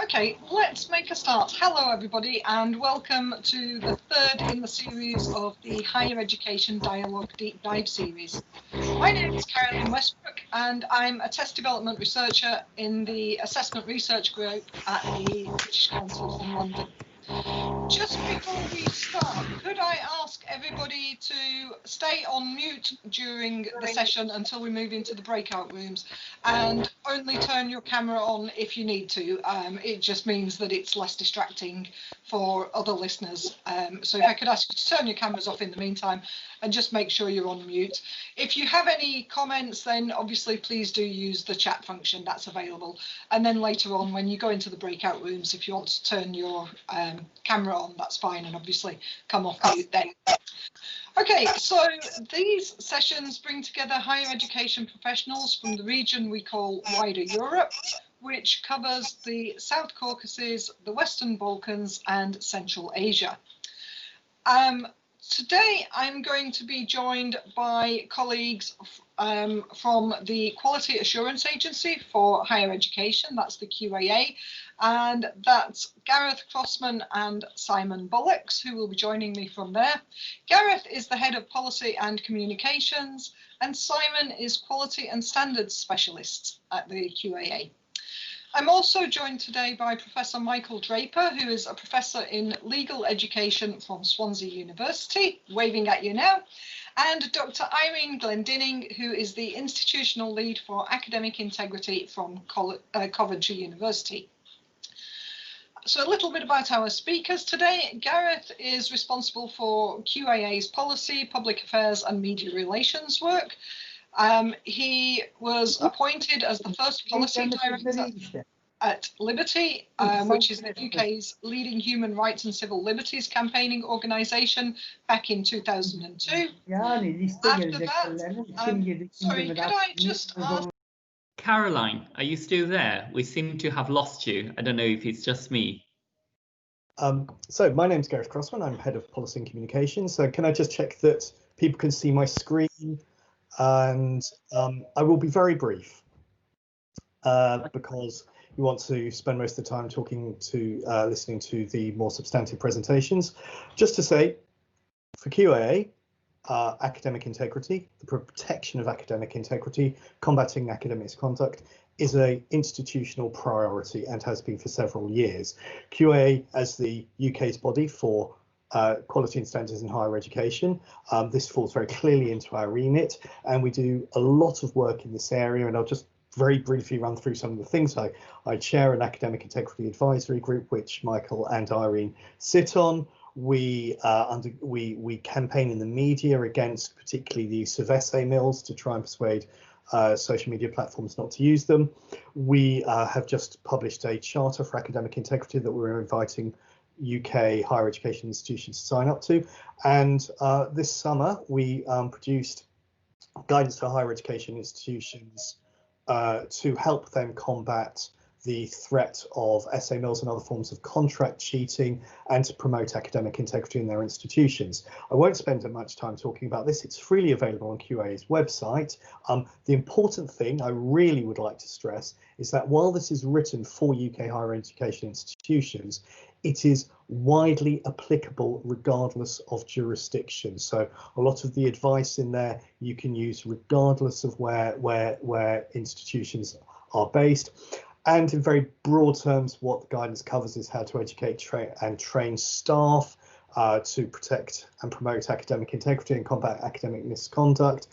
Okay, let's make a start. Hello everybody and welcome to the third in the series of the Higher Education Dialogue Deep Dive series. My name is Carolyn Westbrook and I'm a test development researcher in the Assessment Research Group at the British Council in London. Just before we start, could I ask everybody to stay on mute during the session until we move into the breakout rooms, and only turn your camera on if you need to. It just means that it's less distracting for other listeners. So if I could ask you to turn your cameras off in the meantime and just make sure you're on mute. If you have any comments, then obviously please do use the chat function that's available. And then later on, when you go into the breakout rooms, if you want to turn your camera on, that's fine, and obviously come off mute then. Okay, so these sessions bring together higher education professionals from the region we call wider Europe, which covers the South Caucasus, the Western Balkans and Central Asia. Today I'm going to be joined by colleagues from the Quality Assurance Agency for Higher Education, that's the QAA, and that's Gareth, Crossman and Simon Bullocks, who will be joining me from there. Gareth is the Head of Policy and Communications, and Simon is Quality and Standards Specialist at the QAA. I'm also joined today by Professor Michael Draper, who is a Professor in Legal Education from Swansea University, waving at you now, and Dr. Irene Glendinning, who is the Institutional Lead for Academic Integrity from Coventry University. So a little bit about our speakers today. Gareth is responsible for QAA's policy, public affairs and media relations work. He was appointed as the first policy director at Liberty, which is the UK's leading human rights and civil liberties campaigning organisation, back in 2002. After that, sorry, could I just ask? Caroline, are you still there? We seem to have lost you. I don't know if it's just me. So my name's Gareth Crossman. I'm Head of Policy and Communications. So can I just check that people can see my screen? And I will be very brief because we want to spend most of the time listening to the more substantive presentations. Just to say, for QAA, academic integrity, the protection of academic integrity, combating academic misconduct is an institutional priority and has been for several years. QAA, as the UK's body for quality and standards in higher education, this falls very clearly into our remit, and we do a lot of work in this area, and I'll just very briefly run through some of the things. I chair an academic integrity advisory group which Michael and Irene sit on. We campaign in the media against particularly the use of essay mills to try and persuade social media platforms not to use them. We have just published a charter for academic integrity that we're inviting UK higher education institutions to sign up to, and this summer we produced guidance for higher education institutions to help them combat the threat of essay mills and other forms of contract cheating, and to promote academic integrity in their institutions. I won't spend much time talking about this. It's freely available on QA's website. The important thing I really would like to stress is that while this is written for UK higher education institutions, it is widely applicable regardless of jurisdiction. So a lot of the advice in there you can use regardless of where institutions are based. And in very broad terms, what the guidance covers is how to educate and train staff to protect and promote academic integrity and combat academic misconduct,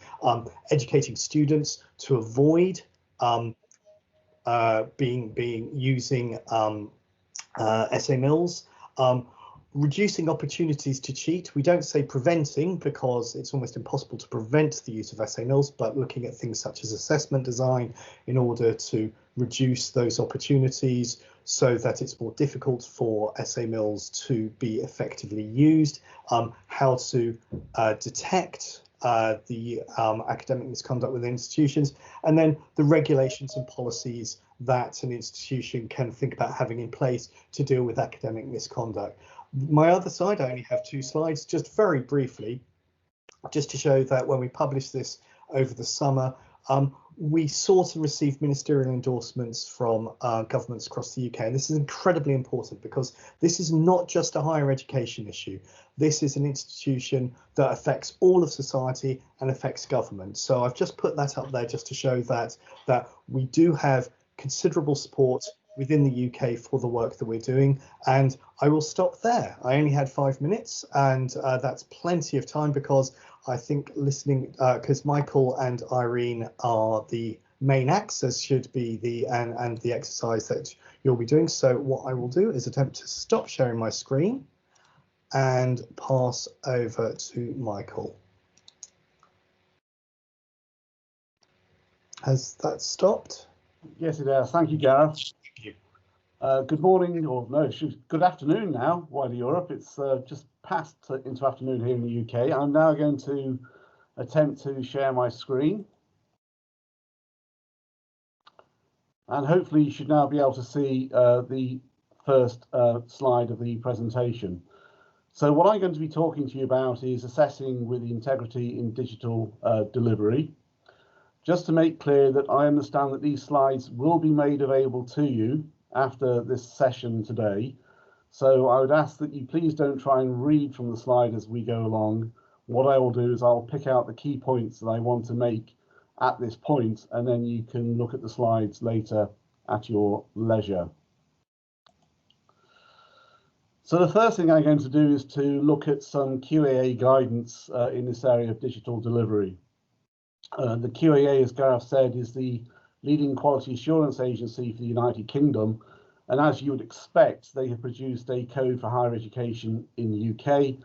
educating students to avoid using essay mills, reducing opportunities to cheat. We don't say preventing because it's almost impossible to prevent the use of essay mills, but looking at things such as assessment design in order to reduce those opportunities so that it's more difficult for essay mills to be effectively used, how to detect the academic misconduct within institutions, and then the regulations and policies that an institution can think about having in place to deal with academic misconduct. My other side, I only have 2 slides, just very briefly, just to show that when we published this over the summer, We sought and received ministerial endorsements from governments across the UK. And this is incredibly important because this is not just a higher education issue. This is an institution that affects all of society and affects government. So I've just put that up there just to show that we do have considerable support within the UK for the work that we're doing. And I will stop there. I only had 5 minutes, and that's plenty of time because I think listening, because Michael and Irene are the main acts, as should be the exercise that you'll be doing. So what I will do is attempt to stop sharing my screen and pass over to Michael. Has that stopped? Yes, it has. Thank you, Gareth. Thank you. Good morning, or no, good afternoon now, wider Europe. It's just past into afternoon here in the UK. I'm now going to attempt to share my screen. And hopefully you should now be able to see the first slide of the presentation. So what I'm going to be talking to you about is assessing with integrity in digital delivery. Just to make clear that I understand that these slides will be made available to you after this session today. So I would ask that you please don't try and read from the slide as we go along. What I will do is I'll pick out the key points that I want to make at this point, and then you can look at the slides later at your leisure. So the first thing I'm going to do is to look at some QAA guidance in this area of digital delivery. The QAA, as Gareth said, is the leading quality assurance agency for the United Kingdom. And as you would expect, they have produced a code for higher education in the UK,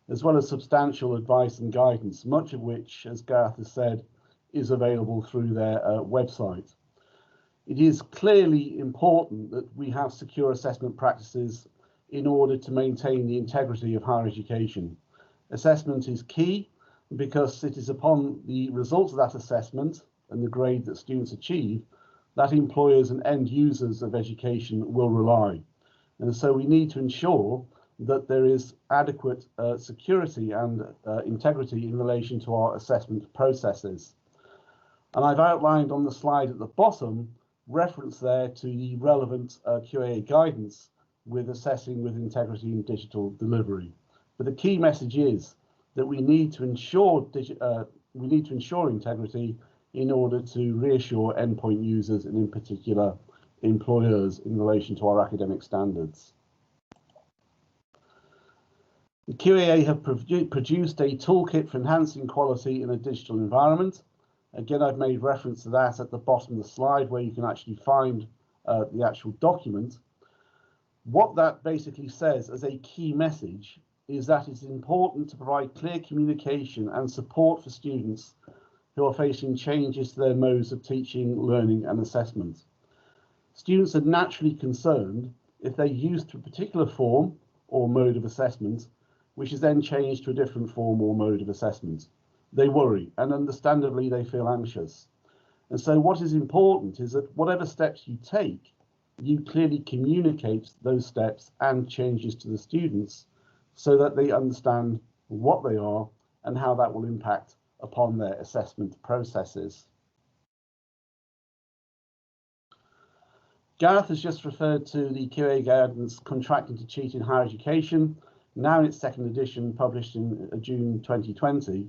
as well as substantial advice and guidance, much of which, as Gareth has said, is available through their website. It is clearly important that we have secure assessment practices in order to maintain the integrity of higher education. Assessment is key because it is upon the results of that assessment and the grade that students achieve that employers and end users of education will rely. And so we need to ensure that there is adequate security and integrity in relation to our assessment processes. And I've outlined on the slide at the bottom reference there to the relevant QAA guidance with assessing with integrity in digital delivery. But the key message is that we need to ensure integrity in order to reassure endpoint users and in particular employers in relation to our academic standards. The QAA have produced a toolkit for enhancing quality in a digital environment. Again, I've made reference to that at the bottom of the slide where you can actually find the actual document. What that basically says as a key message is that it's important to provide clear communication and support for students who are facing changes to their modes of teaching, learning and assessment. Students are naturally concerned if they're used to a particular form or mode of assessment, which is then changed to a different form or mode of assessment. They worry, and understandably they feel anxious. And so what is important is that whatever steps you take, you clearly communicate those steps and changes to the students so that they understand what they are and how that will impact upon their assessment processes. Gareth has just referred to the QA guidance Contracting to Cheat in Higher Education, now in its second edition, published in June 2020.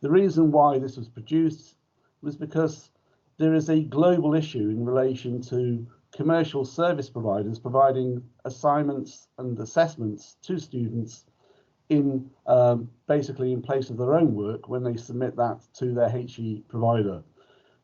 The reason why this was produced was because there is a global issue in relation to commercial service providers providing assignments and assessments to students in basically in place of their own work when they submit that to their HE provider.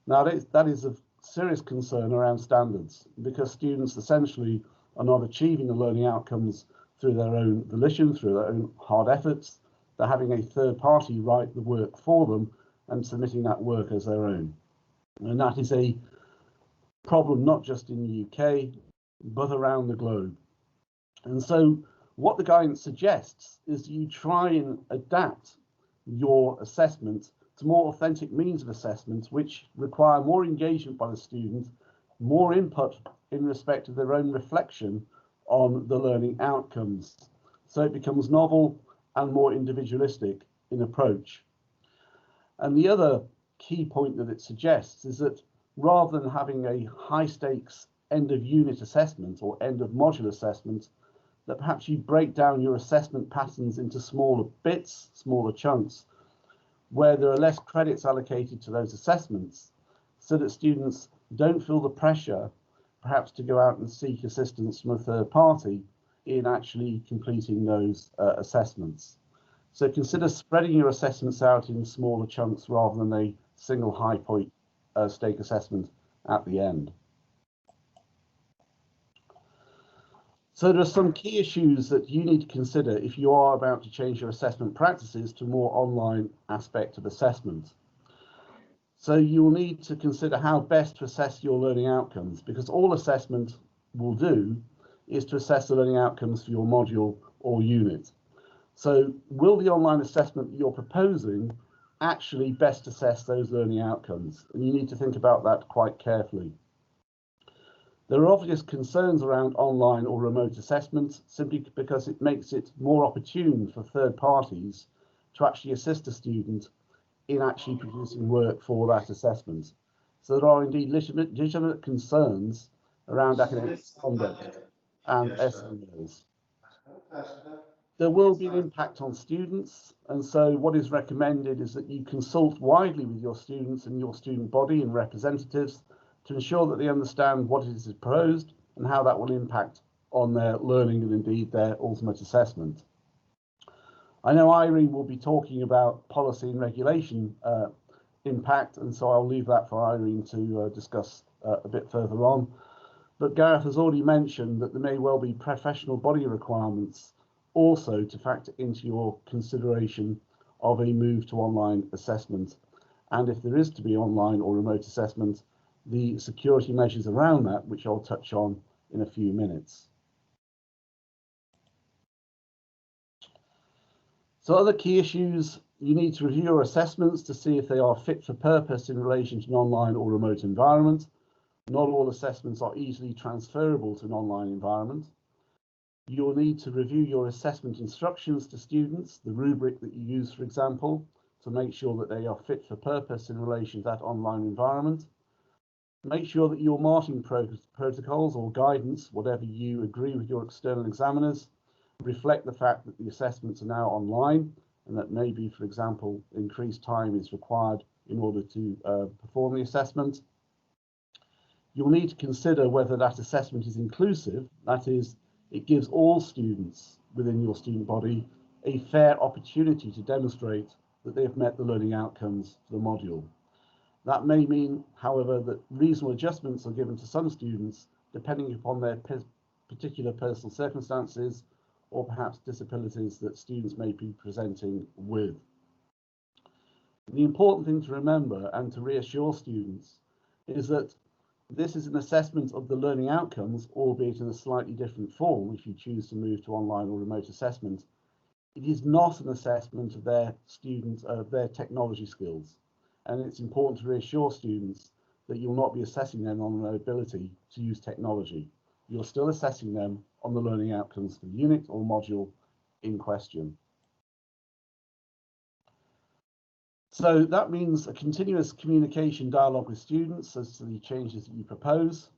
Now that is of serious concern around standards because students essentially are not achieving the learning outcomes through their own volition, through their own hard efforts. They're having a third party write the work for them and submitting that work as their own. And that is a problem not just in the UK, but around the globe. And so what the guidance suggests is you try and adapt your assessment to more authentic means of assessment, which require more engagement by the student, more input in respect of their own reflection on the learning outcomes. So it becomes novel and more individualistic in approach. And the other key point that it suggests is that rather than having a high stakes end of unit assessment or end of module assessment, that perhaps you break down your assessment patterns into smaller bits, smaller chunks, where there are less credits allocated to those assessments, so that students don't feel the pressure perhaps to go out and seek assistance from a third party in actually completing those assessments. So consider spreading your assessments out in smaller chunks rather than a single high point stake assessment at the end. So there are some key issues that you need to consider if you are about to change your assessment practices to a more online aspect of assessment. So you'll need to consider how best to assess your learning outcomes, because all assessment will do is to assess the learning outcomes for your module or unit. So will the online assessment that you're proposing actually best assess those learning outcomes? And you need to think about that quite carefully. There are obvious concerns around online or remote assessment simply because it makes it more opportune for third parties to actually assist a student in actually producing work for that assessment. So there are indeed legitimate concerns around academic conduct and SMEs. There will be an impact on students, and so what is recommended is that you consult widely with your students and your student body and representatives to ensure that they understand what is proposed and how that will impact on their learning and indeed their ultimate assessment. I know Irene will be talking about policy and regulation impact, and so I'll leave that for Irene to discuss a bit further on. But Gareth has already mentioned that there may well be professional body requirements also to factor into your consideration of a move to online assessment. And if there is to be online or remote assessment, the security measures around that, which I'll touch on in a few minutes. So other key issues, you need to review your assessments to see if they are fit for purpose in relation to an online or remote environment. Not all assessments are easily transferable to an online environment. You'll need to review your assessment instructions to students, the rubric that you use, for example, to make sure that they are fit for purpose in relation to that online environment. Make sure that your marking protocols or guidance, whatever you agree with your external examiners, reflect the fact that the assessments are now online and that maybe, for example, increased time is required in order to perform the assessment. You'll need to consider whether that assessment is inclusive, that is, it gives all students within your student body a fair opportunity to demonstrate that they have met the learning outcomes for the module. That may mean, however, that reasonable adjustments are given to some students depending upon their particular personal circumstances or perhaps disabilities that students may be presenting with. The important thing to remember and to reassure students is that this is an assessment of the learning outcomes, albeit in a slightly different form if you choose to move to online or remote assessment. It is not an assessment of their technology skills. And it's important to reassure students that you'll not be assessing them on their ability to use technology. You're still assessing them on the learning outcomes for the unit or module in question. So that means a continuous communication dialogue with students as to the changes that you propose.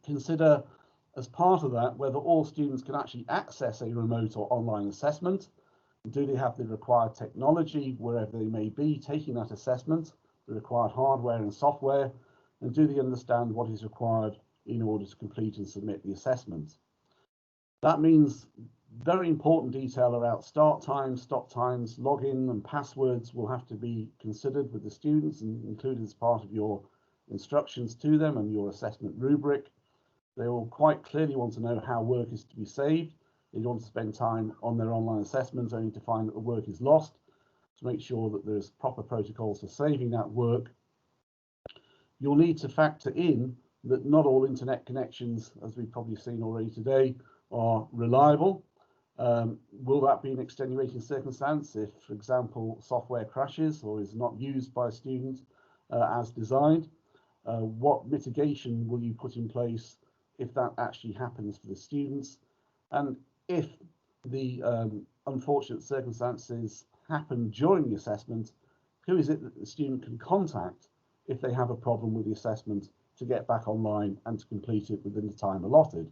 Consider as part of that whether all students can actually access a remote or online assessment. Do they have the required technology wherever they may be taking that assessment, the required hardware and software, and do they understand what is required in order to complete and submit the assessment? That means very important detail about start times, stop times, login and passwords will have to be considered with the students and included as part of your instructions to them and your assessment rubric. They will quite clearly want to know how work is to be saved. They don't want to spend time on their online assessments only to find that the work is lost, to make sure that there's proper protocols for saving that work. You'll need to factor in that not all internet connections, as we've probably seen already today, are reliable. Will that be an extenuating circumstance if, for example, software crashes or is not used by a student as designed? What mitigation will you put in place if that actually happens for the students? And if the unfortunate circumstances happen during the assessment, who is it that the student can contact if they have a problem with the assessment to get back online and to complete it within the time allotted,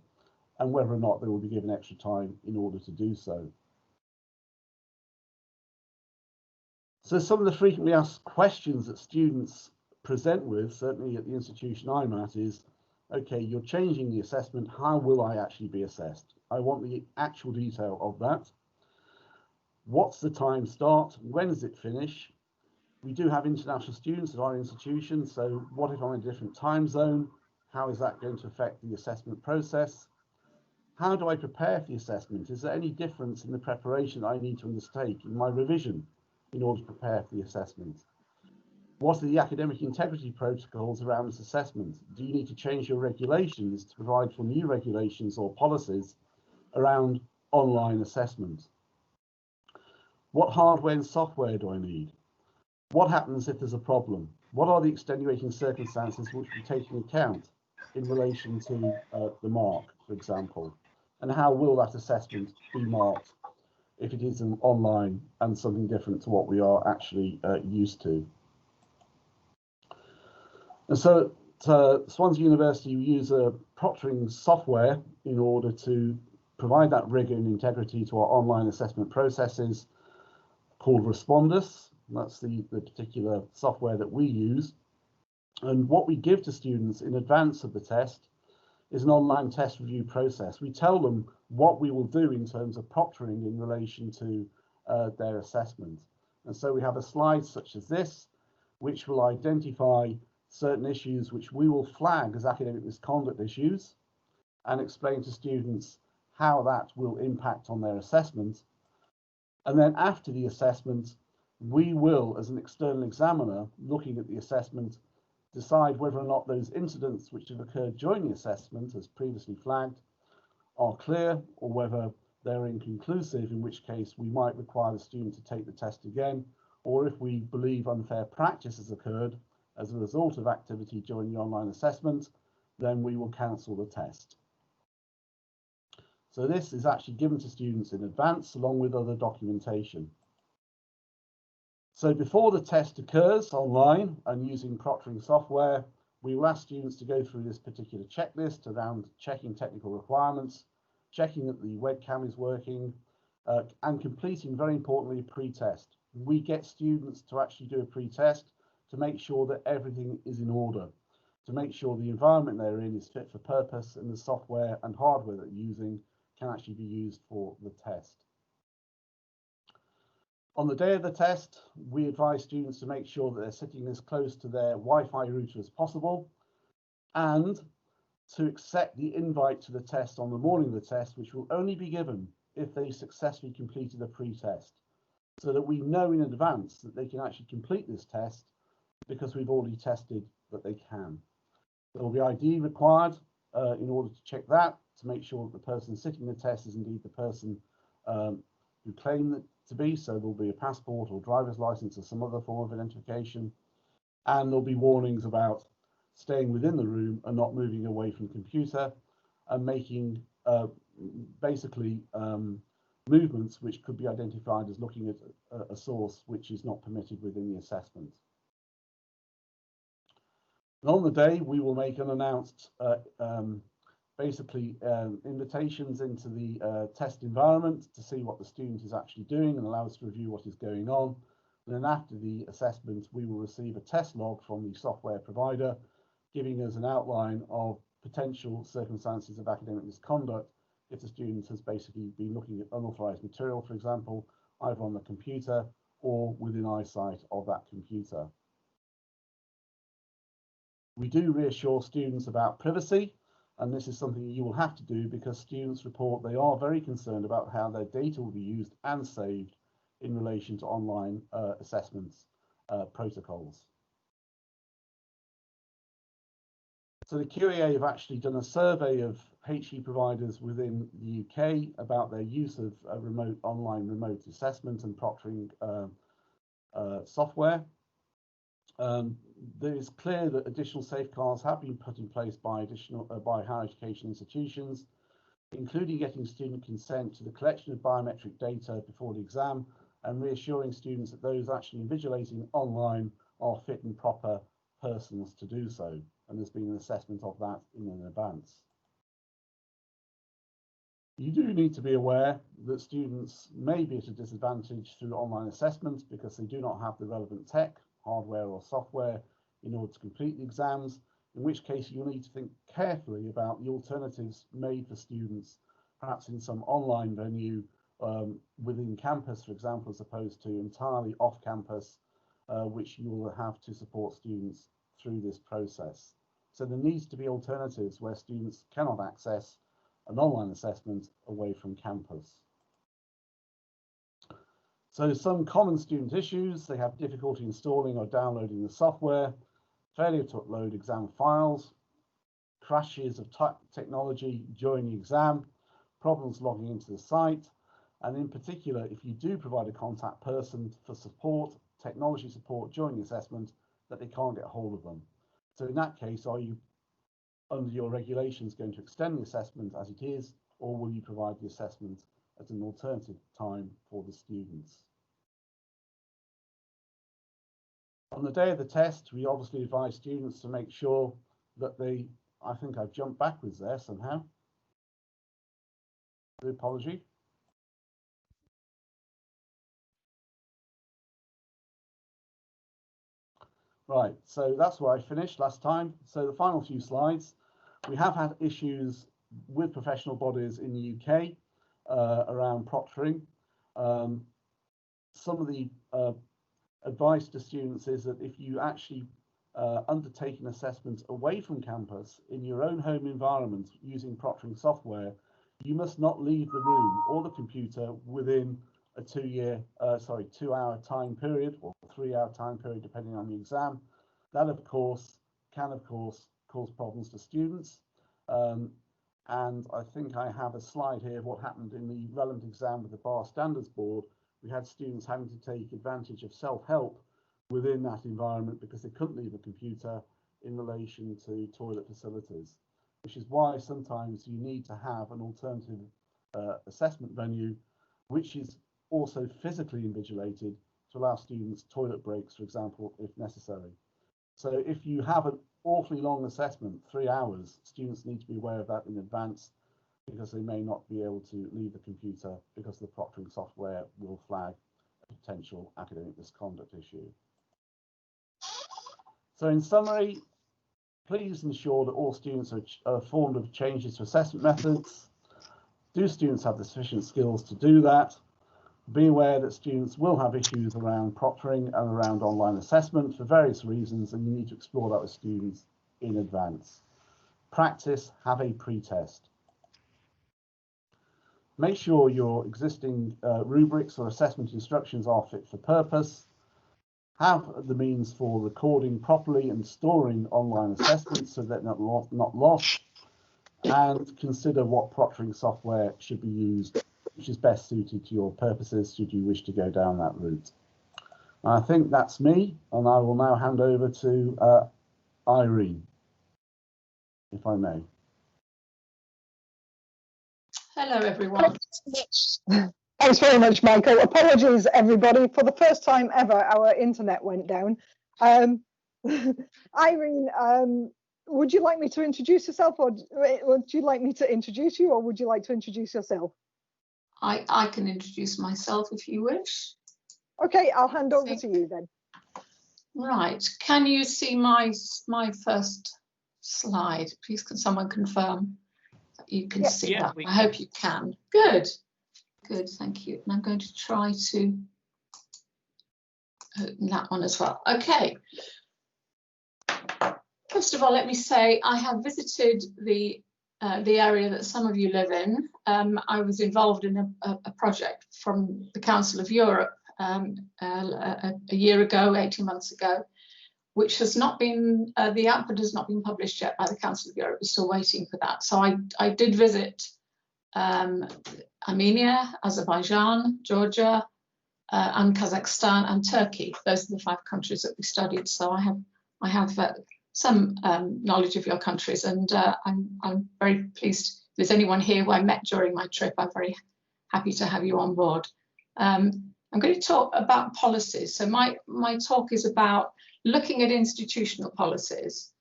and whether or not they will be given extra time in order to do so. So some of the frequently asked questions that students present with, certainly at the institution I'm at, is, okay, you're changing the assessment, how will I actually be assessed? I want the actual detail of that. What's the time start? When does it finish? We do have international students at our institution, so what if I'm in a different time zone? How is that going to affect the assessment process? How do I prepare for the assessment? Is there any difference in the preparation I need to undertake in my revision in order to prepare for the assessment? What are the academic integrity protocols around this assessment? Do you need to change your regulations to provide for new regulations or policies around online assessment? What hardware and software do I need? What happens if there's a problem? What are the extenuating circumstances which we take into account in relation to the mark, for example? And how will that assessment be marked if it is an online and something different to what we are actually used to? And so at Swansea University, we use a proctoring software in order to provide that rigor and integrity to our online assessment processes, called Respondus. That's the particular software that we use. And what we give to students in advance of the test is an online test review process. We tell them what we will do in terms of proctoring in relation to their assessment. And so we have a slide such as this, which will identify certain issues which we will flag as academic misconduct issues and explain to students how that will impact on their assessment. And then after the assessment, we will, as an external examiner looking at the assessment, decide whether or not those incidents which have occurred during the assessment, as previously flagged, are clear, or whether they're inconclusive, in which case we might require the student to take the test again, or if we believe unfair practice has occurred as a result of activity during the online assessment, then we will cancel the test. So this is actually given to students in advance along with other documentation. So before the test occurs online and using proctoring software, we will ask students to go through this particular checklist around checking technical requirements, checking that the webcam is working, and completing, very importantly, a pre-test. We get students to actually do a pre-test to make sure that everything is in order, to make sure the environment they're in is fit for purpose and the software and hardware that they're using can actually be used for the test. On the day of the test, we advise students to make sure that they're sitting as close to their Wi-Fi router as possible and to accept the invite to the test on the morning of the test, which will only be given if they successfully completed a pre-test, so that we know in advance that they can actually complete this test because we've already tested that they can. There will be ID required in order to check that, to make sure that the person sitting the test is indeed the person who claim it to be. So there'll be a passport or driver's license or some other form of identification. And there'll be warnings about staying within the room and not moving away from the computer and making basically movements which could be identified as looking at a source which is not permitted within the assessment. And on the day, we will make unannounced invitations into the test environment to see what the student is actually doing and allow us to review what is going on. And then after the assessment, we will receive a test log from the software provider, giving us an outline of potential circumstances of academic misconduct if the student has basically been looking at unauthorized material, for example, either on the computer or within eyesight of that computer. We do reassure students about privacy, and this is something you will have to do because students report they are very concerned about how their data will be used and saved in relation to online assessments protocols. So the QAA have actually done a survey of HE providers within the UK about their use of online remote assessment and proctoring software. It is clear that additional safeguards have been put in place by higher education institutions, including getting student consent to the collection of biometric data before the exam and reassuring students that those actually invigilating online are fit and proper persons to do so. And there's been an assessment of that in advance. You do need to be aware that students may be at a disadvantage through online assessment because they do not have the relevant tech, hardware or software in order to complete the exams, in which case you'll need to think carefully about the alternatives made for students, perhaps in some online venue within campus, for example, as opposed to entirely off campus, which you will have to support students through this process. So there needs to be alternatives where students cannot access an online assessment away from campus. So some common student issues: they have difficulty installing or downloading the software, failure to upload exam files, crashes of technology during the exam, problems logging into the site, and in particular, if you do provide a contact person for support, technology support during the assessment, that they can't get hold of them. So in that case, are you, under your regulations, going to extend the assessment as it is, or will you provide the assessment at an alternative time for the students? On the day of the test, we obviously advise students to make sure that they, I think I've jumped backwards there somehow. The apology. Right, so that's where I finished last time. So the final few slides, we have had issues with professional bodies in the UK around proctoring. Some of the advice to students is that if you actually undertake an assessment away from campus in your own home environment using proctoring software, you must not leave the room or the computer within a 2-hour time period or 3-hour time period, depending on the exam. That, of course, can cause problems to students. And I think I have a slide here of what happened in the relevant exam with the Bar Standards Board. We had students having to take advantage of self-help within that environment because they couldn't leave a computer in relation to toilet facilities, which is why sometimes you need to have an alternative assessment venue, which is also physically invigilated to allow students toilet breaks, for example, if necessary. So if you have an awfully long assessment, 3 hours, students need to be aware of that in advance because they may not be able to leave the computer because the proctoring software will flag a potential academic misconduct issue. So in summary, please ensure that all students are informed of changes to assessment methods. Do students have the sufficient skills to do that? Be aware that students will have issues around proctoring and around online assessment for various reasons, and you need to explore that with students in advance. Practice, have a pre-test. Make sure your existing rubrics or assessment instructions are fit for purpose. Have the means for recording properly and storing online assessments so that they're not lost. And consider what proctoring software should be used, which is best suited to your purposes should you wish to go down that route. I think that's me, and I will now hand over to Irene, if I may. Hello, everyone. Thanks very much, Michael. Apologies, everybody. For the first time ever, our internet went down. Irene, would you like me to introduce yourself, or would you like me to introduce you, or would you like to introduce yourself? I can introduce myself if you wish. Okay, I'll hand over to you then. Right. Can you see my first slide? Please, can someone confirm that you can see that? I hope you can. Good. Good, thank you. And I'm going to try to open that one as well. Okay. First of all, let me say I have visited the area that some of you live in. I was involved in a project from the Council of Europe a year ago, 18 months ago, which has not been, the output has not been published yet by the Council of Europe. We're still waiting for that. So I did visit Armenia, Azerbaijan, Georgia, and Kazakhstan and Turkey. Those are the 5 countries that we studied. So I have some knowledge of your countries, and I'm very pleased. If there's anyone here who I met during my trip, I'm very happy to have you on board. I'm going to talk about policies. So my talk is about looking at institutional policies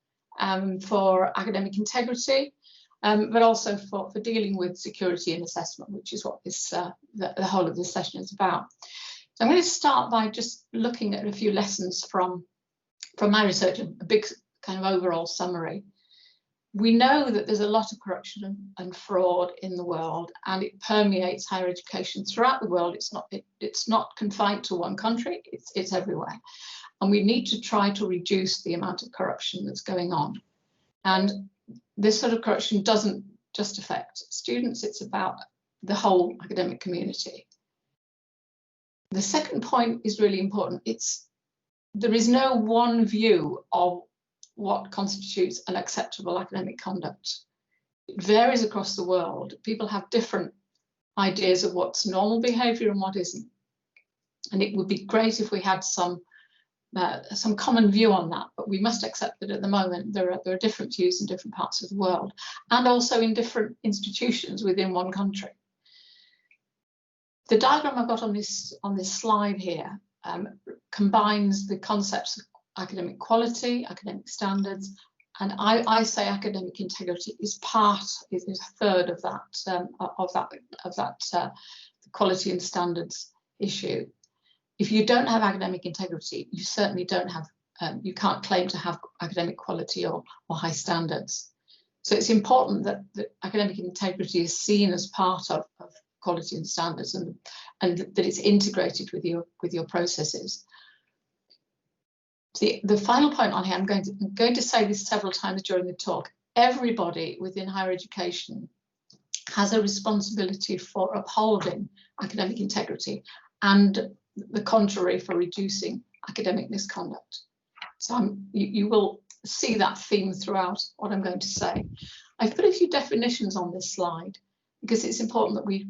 for academic integrity, but also for dealing with security and assessment, which is what this the whole of this session is about. So I'm going to start by just looking at a few lessons from my research, a big kind of overall summary. We know that there's a lot of corruption and fraud in the world, and it permeates higher education throughout the world. It's not confined to one country, it's everywhere. And we need to try to reduce the amount of corruption that's going on. And this sort of corruption doesn't just affect students, it's about the whole academic community. The second point is really important. There is no one view of what constitutes an acceptable academic conduct. It varies across the world. People have different ideas of what's normal behaviour and what isn't. And it would be great if we had some common view on that, but we must accept that at the moment there are different views in different parts of the world, and also in different institutions within one country. The diagram I've got on this slide here combines the concepts of academic quality, academic standards, and I say academic integrity is a third of that quality and standards issue. If you don't have academic integrity, you certainly don't have, you can't claim to have academic quality or high standards. So it's important that academic integrity is seen as part of quality and standards, and that it's integrated with your processes. The final point on here, I'm going to say this several times during the talk. Everybody within higher education has a responsibility for upholding academic integrity, and the contrary, for reducing academic misconduct. So you will see that theme throughout what I'm going to say. I've put a few definitions on this slide because it's important that we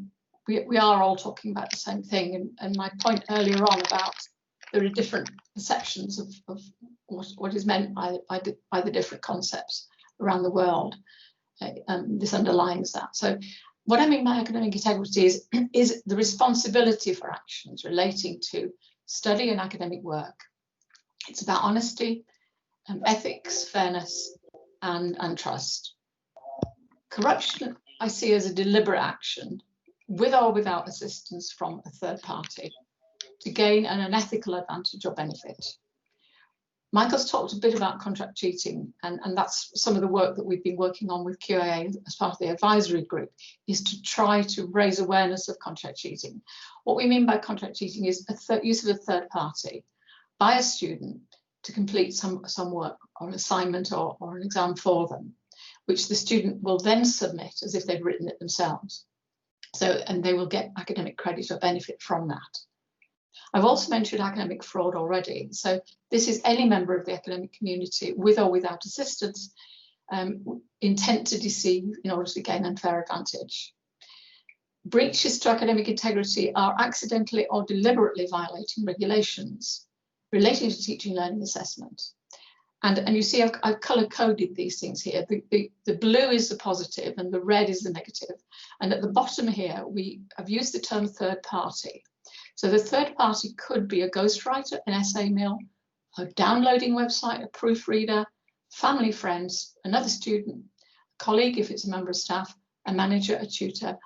are all talking about the same thing. And my point earlier on about there are different perceptions of what is meant by the different concepts around the world. This underlines that. So what I mean by academic integrity is the responsibility for actions relating to study and academic work. It's about honesty, ethics, fairness, and trust. Corruption I see as a deliberate action, with or without assistance from a third party, to gain an unethical advantage or benefit. Michael's talked a bit about contract cheating, and that's some of the work that we've been working on with QAA as part of the advisory group, is to try to raise awareness of contract cheating. What we mean by contract cheating is use of a third party by a student to complete some work or an assignment or an exam for them, which the student will then submit as if they've written it themselves. And they will get academic credit or benefit from that. I've also mentioned academic fraud already. So this is any member of the academic community, with or without assistance, intent to deceive in order to gain unfair advantage. Breaches to academic integrity are accidentally or deliberately violating regulations relating to teaching, learning, assessment. And you see I've colour-coded these things here. The blue is the positive and the red is the negative. And at the bottom here, I've used the term third party. So the third party could be a ghostwriter, an essay mill, a downloading website, a proofreader, family, friends, another student, a colleague if it's a member of staff, a manager, a tutor,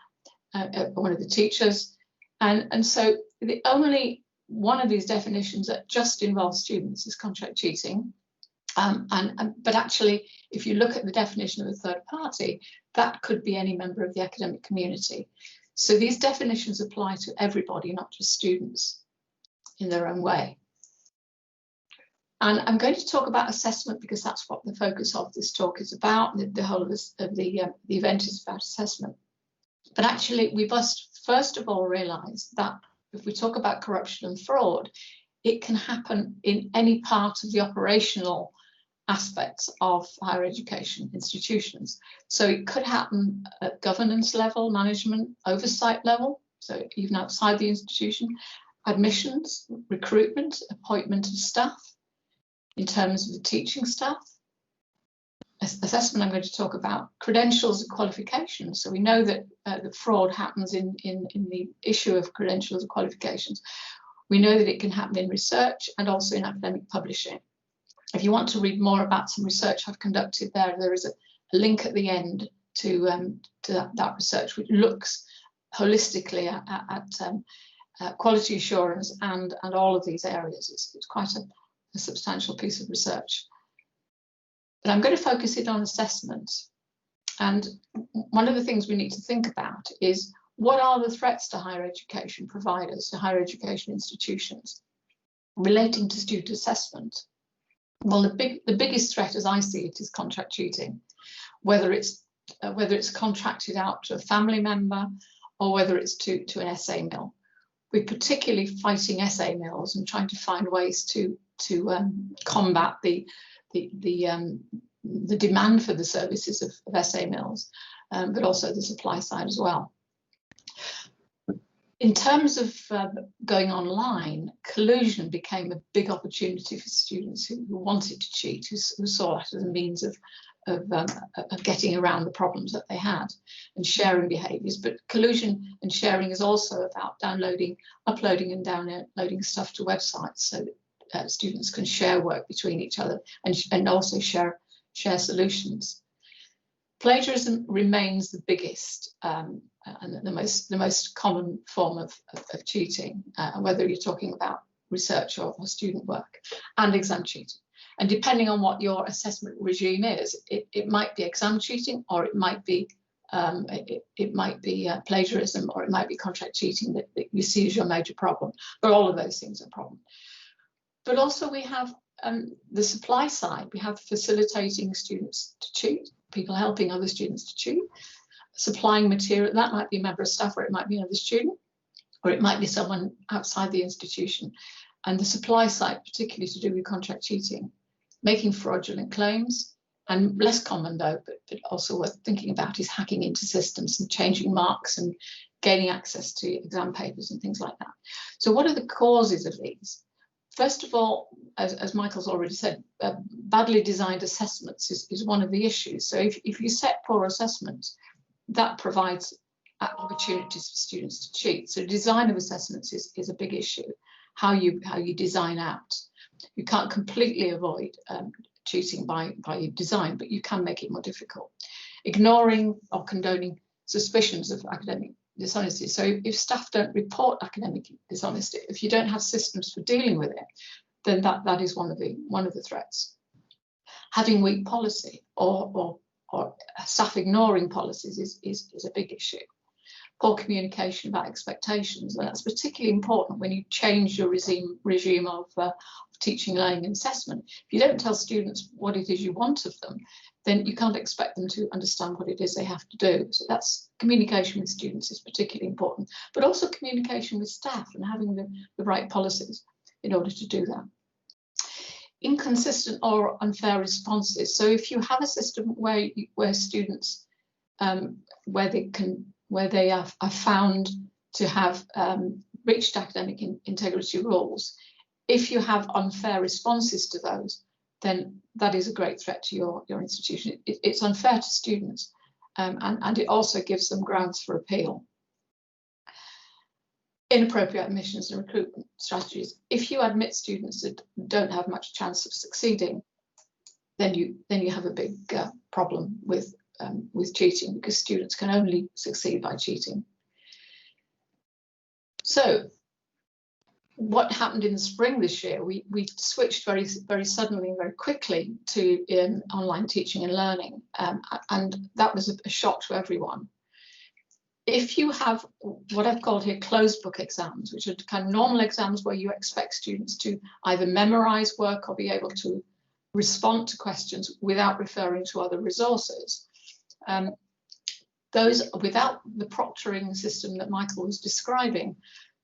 one of the teachers. And so the only one of these definitions that just involves students is contract cheating. But actually, if you look at the definition of a third party, that could be any member of the academic community. So these definitions apply to everybody, not just students, in their own way. And I'm going to talk about assessment because that's what the focus of this talk is about. The whole of the event is about assessment. But actually, we must first of all realise that if we talk about corruption and fraud, it can happen in any part of the operational aspects of higher education institutions. So it could happen at governance level, management, oversight level, so even outside the institution, admissions, recruitment, appointment of staff, in terms of the teaching staff. Assessment, I'm going to talk about credentials and qualifications. So we know that the fraud happens in the issue of credentials and qualifications. We know that it can happen in research and also in academic publishing. If you want to read more about some research I've conducted there is a link at the end to that research, which looks holistically at quality assurance and all of these areas. It's quite a substantial piece of research. But I'm going to focus it on assessment. And one of the things we need to think about is, what are the threats to higher education providers, to higher education institutions relating to student assessment? Well, the biggest threat, as I see it, is contract cheating, whether it's contracted out to a family member or whether it's to an essay mill. We're particularly fighting essay mills and trying to find ways to combat the demand for the services of essay mills, but also the supply side as well. In terms of going online, collusion became a big opportunity for students who wanted to cheat, who saw that as a means of getting around the problems that they had and sharing behaviours. But collusion and sharing is also about uploading and downloading stuff to websites so that students can share work between each other and also share solutions. Plagiarism remains the biggest and the most common form of cheating, whether you're talking about research or student work, and exam cheating. And depending on what your assessment regime is, it might be exam cheating, or it might be plagiarism, or it might be contract cheating that you see as your major problem. But all of those things are a problem. But also we have the supply side. We have facilitating students to cheat, people helping other students to cheat, supplying material. That might be a member of staff, or it might be another student, or it might be someone outside the institution. And the supply side, particularly to do with contract cheating, making fraudulent claims, and less common though, but also worth thinking about, is hacking into systems and changing marks and gaining access to exam papers and things like that. So what are the causes of these? First of all, as Michael's already said, badly designed assessments is one of the issues. So if you set poor assessments, that provides opportunities for students to cheat. So design of assessments is a big issue. How you design out. You can't completely avoid cheating by design, but you can make it more difficult. Ignoring or condoning suspicions of academic dishonesty. So if staff don't report academic dishonesty, if you don't have systems for dealing with it, then that is one of the threats. Having weak policy or staff ignoring policies is a big issue. Poor communication about expectations, and that's particularly important when you change your regime of teaching, learning and assessment. If you don't tell students what it is you want of them, then you can't expect them to understand what it is they have to do. So that's communication with students is particularly important, but also communication with staff and having the right policies in order to do that. Inconsistent or unfair responses. So if you have a system where students where they are found to have breached academic integrity rules, if you have unfair responses to those, then that is a great threat to your institution. It's unfair to students, and it also gives them grounds for appeal. Inappropriate admissions and recruitment strategies. If you admit students that don't have much chance of succeeding, then you have a big problem with cheating, because students can only succeed by cheating. So what happened in the spring this year, we switched very suddenly and very quickly to online teaching and learning, and that was a shock to everyone. If you have what I've called here closed book exams, which are kind of normal exams where you expect students to either memorize work or be able to respond to questions without referring to other resources, those without the proctoring system that Michael was describing,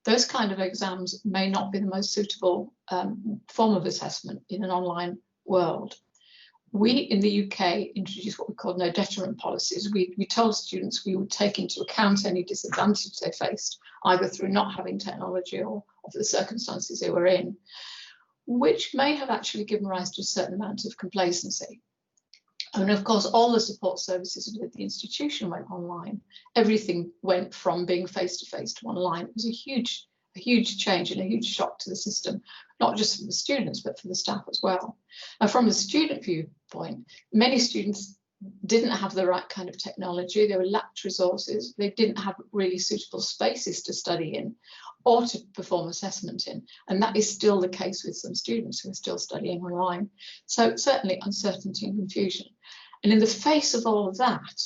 those kind of exams may not be the most suitable form of assessment in an online world. We in the UK introduced what we call no detriment policies. We told students we would take into account any disadvantage they faced, either through not having technology or for the circumstances they were in, which may have actually given rise to a certain amount of complacency. And of course, all the support services at the institution went online. Everything went from being face-to-face to online. It was a huge huge change and a huge shock to the system, not just for the students, but for the staff as well. And from the student viewpoint, many students didn't have the right kind of technology, they were lacked resources, they didn't have really suitable spaces to study in or to perform assessment in. And that is still the case with some students who are still studying online. So certainly uncertainty and confusion. And in the face of all of that,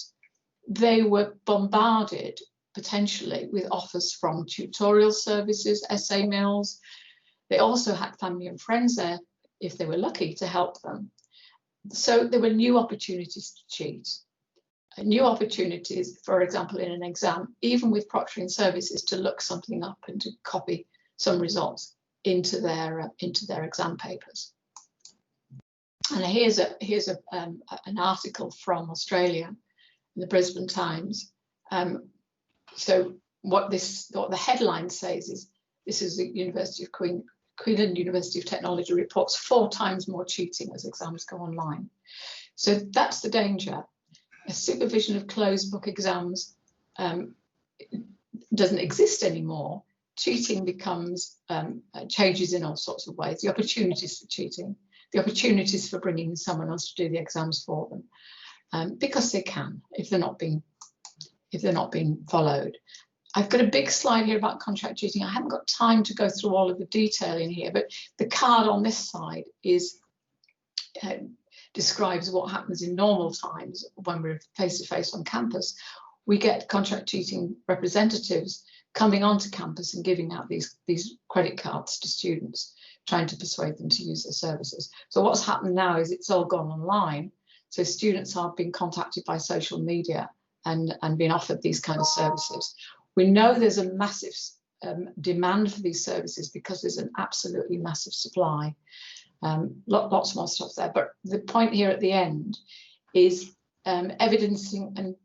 they were bombarded potentially with offers from tutorial services, essay mills. They also had family and friends there, if they were lucky, to help them. So there were new opportunities to cheat. New opportunities, for example, in an exam, even with proctoring services, to look something up and to copy some results into their exam papers. And here's an article from Australia in the Brisbane Times. So what the headline says is, this is the University of Queensland University of Technology reports 4 times more cheating as exams go online. So that's the danger. A supervision of closed book exams doesn't exist anymore. Cheating becomes changes in all sorts of ways. The opportunities for cheating, the opportunities for bringing someone else to do the exams for them, because they can, if they're not being followed. I've got a big slide here about contract cheating. I haven't got time to go through all of the detail in here, but the card on this side is describes what happens in normal times when we're face-to-face on campus. We get contract cheating representatives coming onto campus and giving out these credit cards to students, trying to persuade them to use their services. So what's happened now is it's all gone online. So students are being contacted by social media and being offered these kind of services. We know there's a massive demand for these services because there's an absolutely massive supply. Lots more stuff there, but the point here at the end is evidencing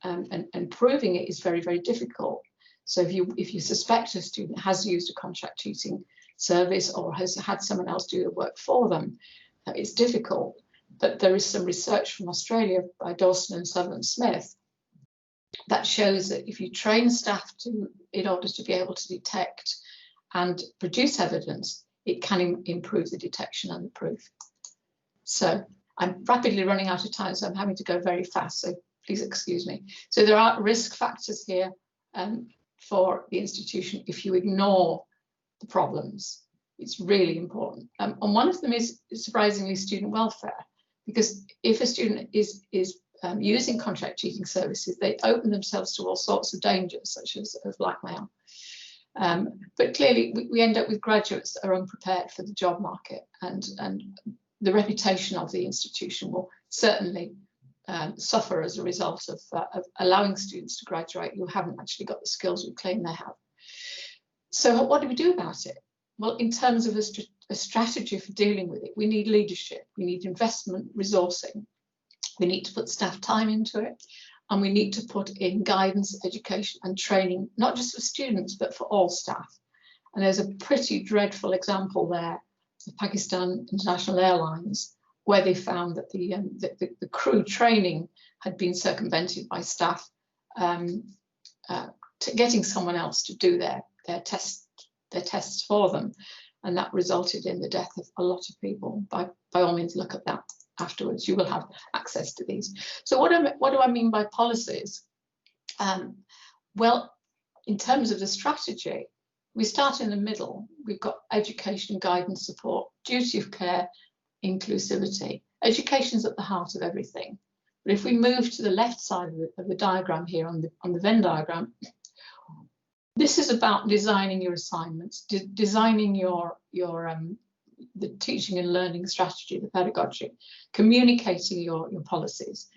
and proving it is very, very difficult. So if you suspect a student has used a contract cheating service or has had someone else do the work for them, it's difficult. But there is some research from Australia by Dawson and Sutherland Smith that shows that if you train staff in order to be able to detect and produce evidence, it can improve the detection and the proof. So I'm rapidly running out of time, so I'm having to go very fast, so please excuse me. So there are risk factors here for the institution if you ignore the problems. It's really important. And one of them is surprisingly student welfare, because if a student is using contract cheating services, they open themselves to all sorts of dangers, such as blackmail. But clearly, we end up with graduates that are unprepared for the job market, and the reputation of the institution will certainly suffer as a result of allowing students to graduate who haven't actually got the skills we claim they have. So what do we do about it? Well, in terms of a strategy for dealing with it, we need leadership, we need investment, resourcing, we need to put staff time into it, and we need to put in guidance, education and training, not just for students, but for all staff. And there's a pretty dreadful example there of Pakistan International Airlines, where they found that the crew training had been circumvented by staff getting someone else to do their tests for them. And that resulted in the death of a lot of people. By all means, look at that afterwards. You will have access to these. So what do I mean by policies? Well, in terms of the strategy, we start in the middle. We've got education, guidance, support, duty of care, inclusivity. Education is at the heart of everything. But if we move to the left side of the diagram here on the Venn diagram, this is about designing your assignments, designing the teaching and learning strategy, the pedagogy, communicating your policies,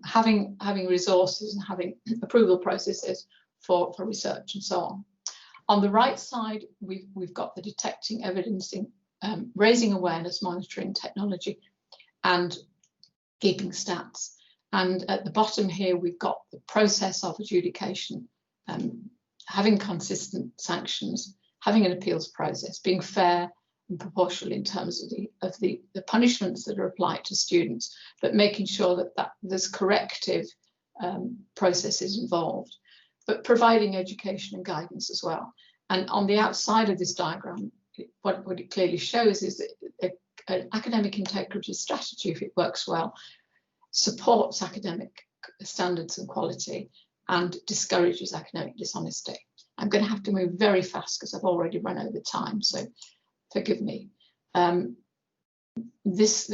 having resources and having approval processes for research and so on. On the right side, we've got the detecting, evidencing, raising awareness, monitoring technology, and keeping stats. And at the bottom here, we've got the process of adjudication, having consistent sanctions, having an appeals process, being fair and proportional in terms of the punishments that are applied to students, but making sure that there's corrective processes involved, but providing education and guidance as well. And on the outside of this diagram, what it clearly shows is that an academic integrity strategy, if it works well, supports academic standards and quality and discourages academic dishonesty. I'm going to have to move very fast because I've already run over time, so forgive me. This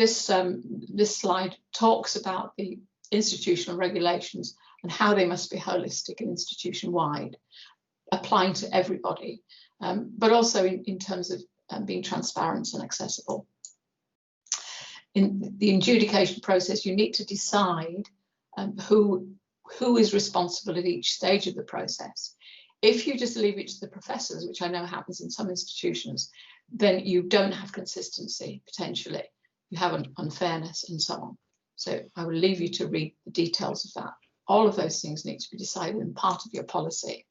slide talks about the institutional regulations and how they must be holistic and institution-wide, applying to everybody, but also in terms of being transparent and accessible. In the adjudication process, you need to decide who is responsible at each stage of the process. If you just leave it to the professors, which I know happens in some institutions, then you don't have consistency, potentially. You have an unfairness and so on. So I will leave you to read the details of that. All of those things need to be decided in part of your policy.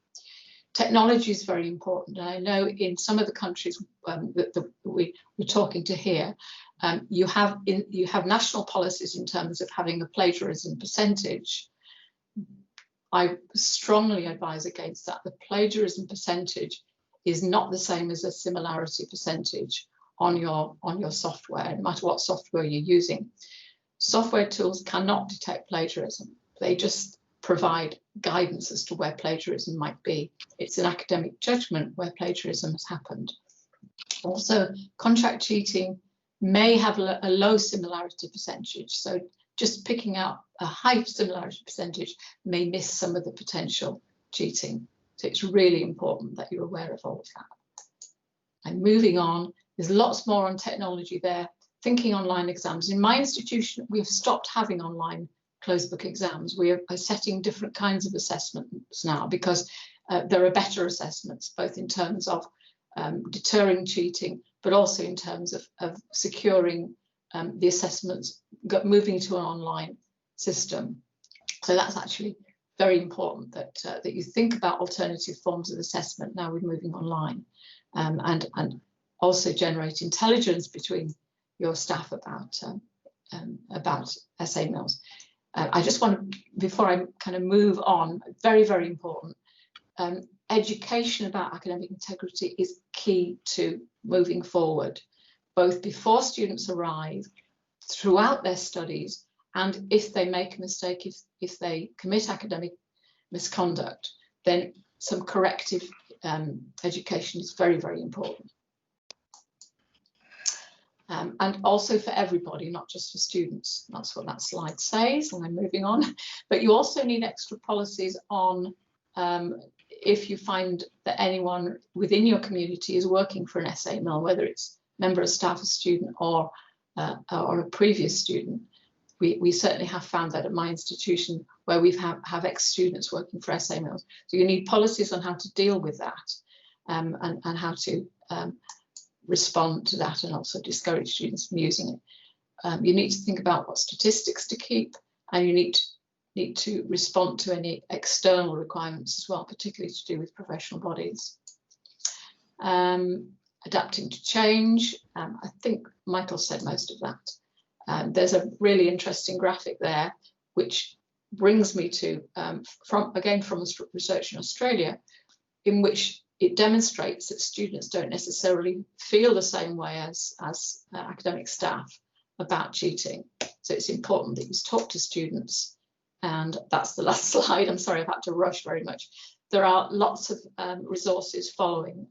Technology is very important. And I know in some of the countries that we're talking to here, you have national policies in terms of having a plagiarism percentage. I strongly advise against that. The plagiarism percentage is not the same as a similarity percentage on your software, no matter what software you're using. Software tools cannot detect plagiarism. They just provide guidance as to where plagiarism might be. It's an academic judgment where plagiarism has happened. Also, contract cheating may have a low similarity percentage. So just picking out a high similarity percentage may miss some of the potential cheating. So it's really important that you're aware of all of that. And moving on, there's lots more on technology there. Thinking online exams. In my institution, we have stopped having online closed book exams. We are setting different kinds of assessments now because there are better assessments, both in terms of deterring cheating, but also in terms of securing the assessments, moving to an online system. So that's actually very important that you think about alternative forms of assessment now we're moving online, and also generate intelligence between your staff about essay mills. I just want to, before I kind of move on, very, very important, education about academic integrity is key to moving forward, both before students arrive, throughout their studies, and if they make a mistake, if they commit academic misconduct, then some corrective education is very, very important. And also for everybody, not just for students. That's what that slide says, and I'm moving on. But you also need extra policies on if you find that anyone within your community is working for an essay mill, whether it's member of staff, a student, or a previous student. We certainly have found that at my institution where we have ex-students working for essay mills. So you need policies on how to deal with that and how to respond to that and also discourage students from using it. You need to think about what statistics to keep, and you need to respond to any external requirements as well, particularly to do with professional bodies. Adapting to change, I think Michael said most of that. There's a really interesting graphic there, which brings me to, from research in Australia, in which it demonstrates that students don't necessarily feel the same way as academic staff about cheating. So it's important that you talk to students. And that's the last slide. I'm sorry, I've had to rush very much. There are lots of resources following,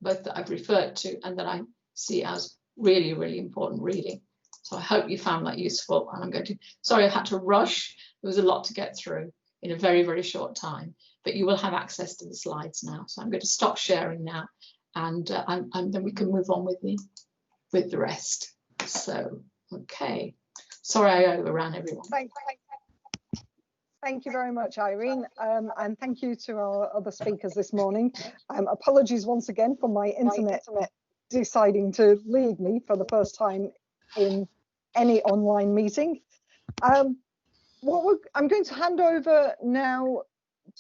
both that I've referred to and that I see as really, really important reading. So I hope you found that useful. And I'm going to, sorry, I've had to rush. There was a lot to get through in a very, very short time, but you will have access to the slides now. So I'm going to stop sharing now, and then we can move on with the rest. So, okay. Sorry, I overran everyone. Thank you very much, Irene, and thank you to our other speakers this morning. Apologies once again for my internet deciding to leave me for the first time in any online meeting. I'm going to hand over now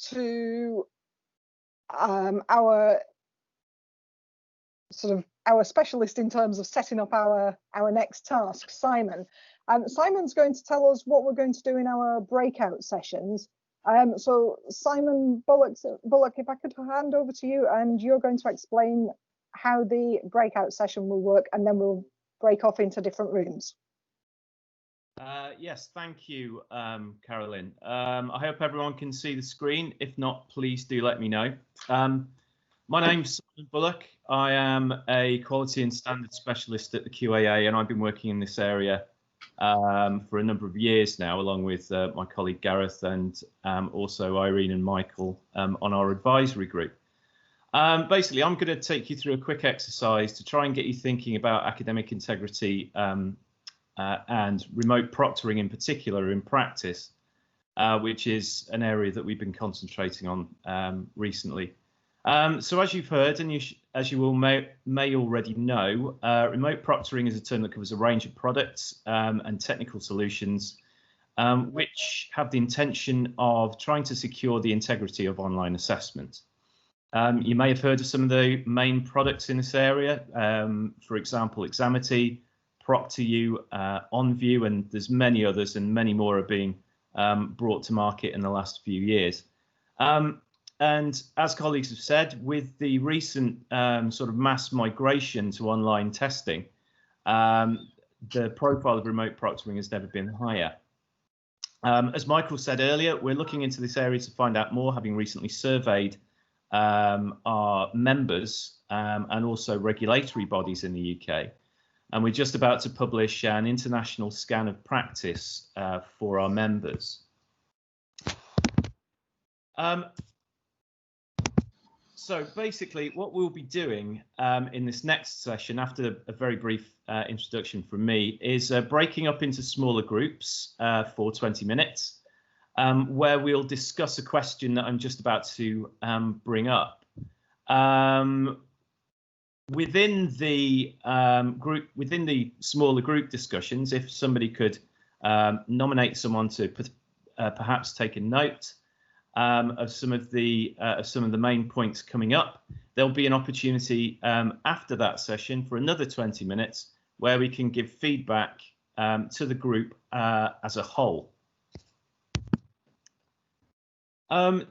to our specialist in terms of setting up our next task, Simon. Simon's going to tell us what we're going to do in our breakout sessions. So Simon Bullock, if I could hand over to you, and you're going to explain how the breakout session will work, and then we'll break off into different rooms. Yes, thank you, Carolyn. I hope everyone can see the screen. If not, please do let me know. My name's Simon Bullock. I am a quality and standards specialist at the QAA, and I've been working in this area for a number of years now, along with my colleague Gareth and also Irene and Michael on our advisory group. Basically, I'm going to take you through a quick exercise to try and get you thinking about academic integrity and remote proctoring in particular in practice, which is an area that we've been concentrating on recently. So as you've heard, and as you all may already know, remote proctoring is a term that covers a range of products and technical solutions which have the intention of trying to secure the integrity of online assessment. You may have heard of some of the main products in this area, for example, Examity, ProctorU, OnView, and there's many others, and many more are being brought to market in the last few years. And as colleagues have said, with the recent sort of mass migration to online testing, the profile of remote proctoring has never been higher. As Michael said earlier, we're looking into this area to find out more, having recently surveyed our members and also regulatory bodies in the UK. And we're just about to publish an international scan of practice for our members. So basically, what we'll be doing in this next session, after a very brief introduction from me, is breaking up into smaller groups for 20 minutes, where we'll discuss a question that I'm just about to bring up. Within the smaller group discussions, if somebody could nominate someone to perhaps take a note of some of the main points coming up, there'll be an opportunity after that session for another 20 minutes where we can give feedback to the group as a whole.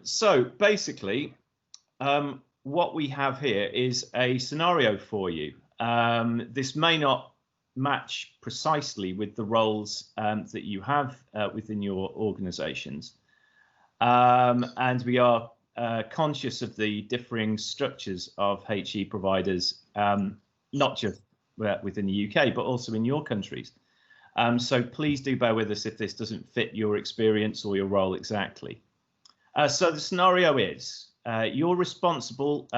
So basically, what we have here is a scenario for you. This may not match precisely with the roles that you have within your organizations. And we are conscious of the differing structures of HE providers, not just within the UK, but also in your countries. So please do bear with us if this doesn't fit your experience or your role exactly. So the scenario is you're responsible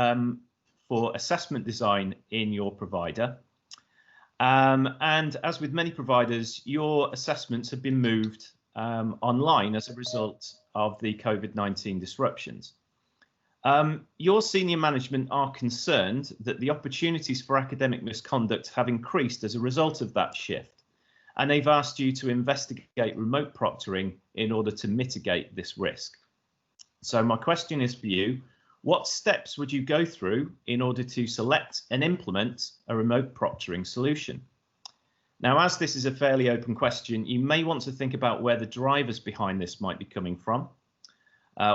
for assessment design in your provider. And as with many providers, your assessments have been moved online as a result of the COVID-19 disruptions. Your senior management are concerned that the opportunities for academic misconduct have increased as a result of that shift, and they've asked you to investigate remote proctoring in order to mitigate this risk. So my question is for you, what steps would you go through in order to select and implement a remote proctoring solution? Now, as this is a fairly open question, you may want to think about where the drivers behind this might be coming from,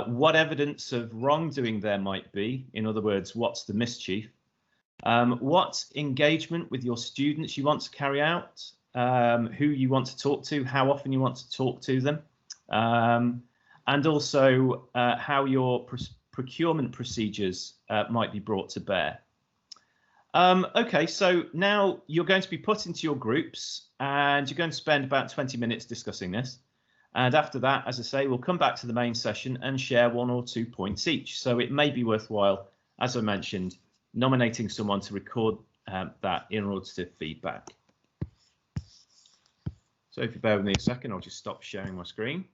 what evidence of wrongdoing there might be, in other words, what's the mischief, what engagement with your students you want to carry out, who you want to talk to, how often you want to talk to them, and also how your procurement procedures might be brought to bear. Okay, so now you're going to be put into your groups and you're going to spend about 20 minutes discussing this. And after that, as I say, we'll come back to the main session and share 1 or 2 points each. So it may be worthwhile, as I mentioned, nominating someone to record that in order to feedback. So if you bear with me a second, I'll just stop sharing my screen.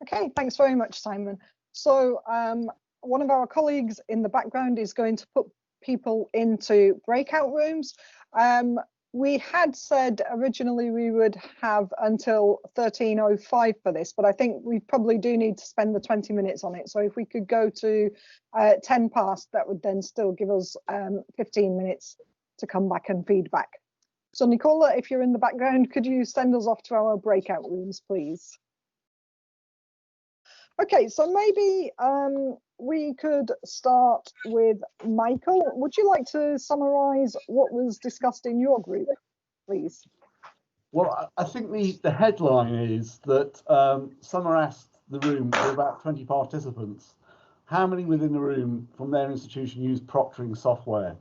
Okay, thanks very much, Simon. So one of our colleagues in the background is going to put people into breakout rooms. We had said originally we would have until 13:05 for this, but I think we probably do need to spend the 20 minutes on it. So if we could go to 10 past, that would then still give us 15 minutes to come back and feedback. So Nicola, if you're in the background, could you send us off to our breakout rooms, please? Okay, so maybe we could start with Michael. Would you like to summarise what was discussed in your group, please? Well, I think the headline is that Summer asked the room, there were about 20 participants, how many within the room from their institution use proctoring software?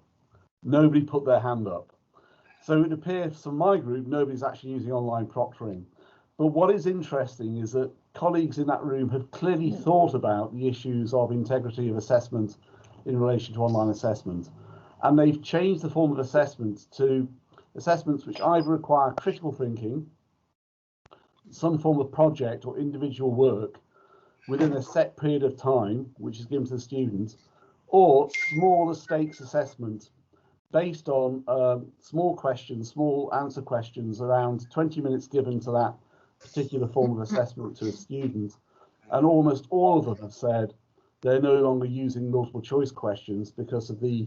Nobody put their hand up. So it appears from my group, nobody's actually using online proctoring. But what is interesting is that colleagues in that room have clearly thought about the issues of integrity of assessment in relation to online assessment. And they've changed the form of assessment to assessments which either require critical thinking, some form of project or individual work within a set period of time, which is given to the student, or smaller stakes assessment based on small questions, small answer questions, around 20 minutes given to that particular form of assessment to a student. And almost all of them have said they're no longer using multiple choice questions because of the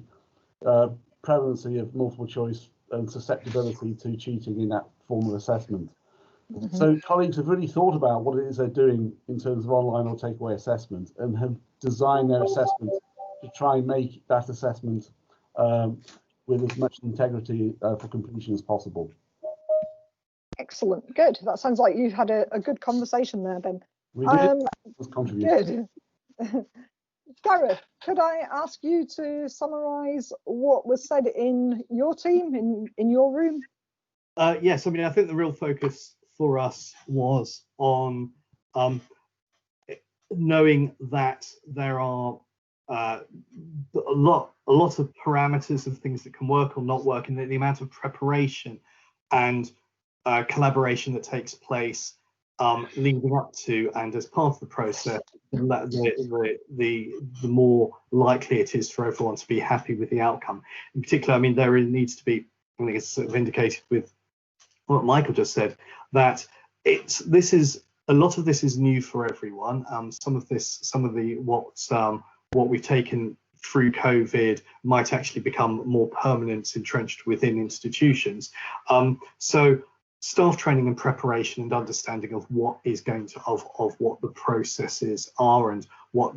prevalency of multiple choice and susceptibility to cheating in that form of assessment. So colleagues have really thought about what it is they're doing in terms of online or takeaway assessment and have designed their assessment to try and make that assessment with as much integrity for completion as possible. Excellent, good. That sounds like you've had a good conversation there, Ben. We did. Good. Gareth, could I ask you to summarise what was said in your team, in your room? Yes, I mean, I think the real focus for us was on knowing that there are a lot of parameters of things that can work or not work, and the amount of preparation and collaboration that takes place leading up to and as part of the process, the more likely it is for everyone to be happy with the outcome. In particular, I mean, there needs to be, I think it's sort of indicated with what Michael just said, that a lot of this is new for everyone. Some of what we've taken through COVID might actually become more permanent, entrenched within institutions. So staff training and preparation and understanding of what is going to of what the processes are and what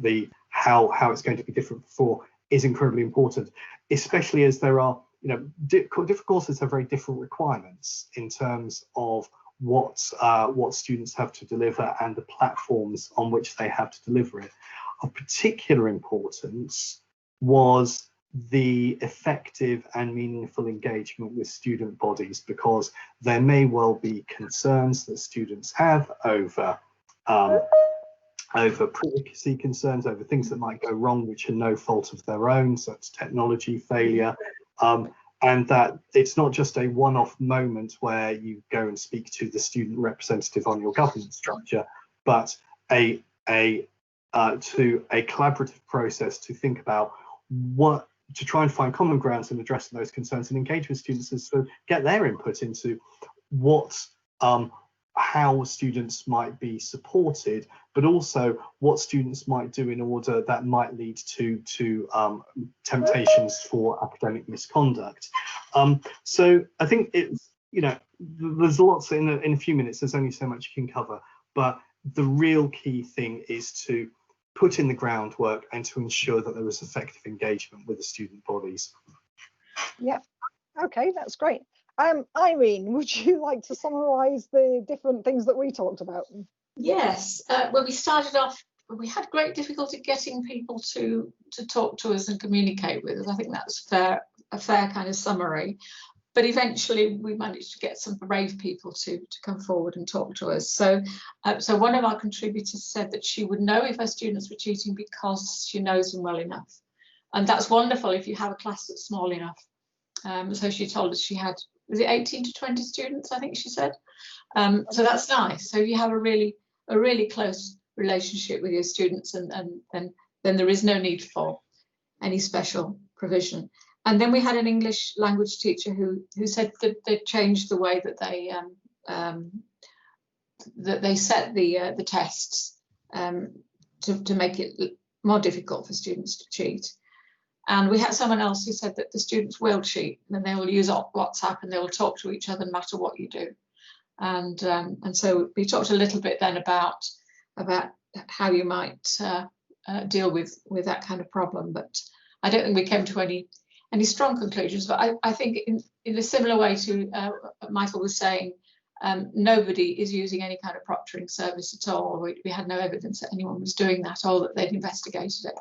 how it's going to be different before is incredibly important, especially as there are, you know, different courses have very different requirements in terms of what students have to deliver and the platforms on which they have to deliver it. Of particular importance was the effective and meaningful engagement with student bodies, because there may well be concerns that students have over privacy concerns, over things that might go wrong which are no fault of their own, such as technology failure, and that it's not just a one-off moment where you go and speak to the student representative on your governance structure, but to a collaborative process to think about to try and find common grounds in addressing those concerns and engage with students and so get their input into how students might be supported, but also what students might do in order that might lead to temptations for academic misconduct. So I think it's, you know, there's lots in a few minutes, there's only so much you can cover, but the real key thing is to put in the groundwork and to ensure that there is effective engagement with the student bodies. Yeah, okay, that's great. Irene, would you like to summarise the different things that we talked about? Yes, when we started off, we had great difficulty getting people to talk to us and communicate with us. I think that's a fair kind of summary. But eventually we managed to get some brave people to come forward and talk to us. So one of our contributors said that she would know if her students were cheating because she knows them well enough. And that's wonderful if you have a class that's small enough. So she told us she had, was it 18 to 20 students, I think she said. So that's nice. So you have a really close relationship with your students, and then there is no need for any special provision. And then we had an English language teacher who said that they changed the way that they set the tests to make it more difficult for students to cheat. And we had someone else who said that the students will cheat, and they will use WhatsApp and they will talk to each other no matter what you do. And so we talked a little bit then about how you might deal with that kind of problem. But I don't think we came to any strong conclusions. But I think in a similar way to what Michael was saying, nobody is using any kind of proctoring service at all. We had no evidence that anyone was doing that or that they'd investigated it.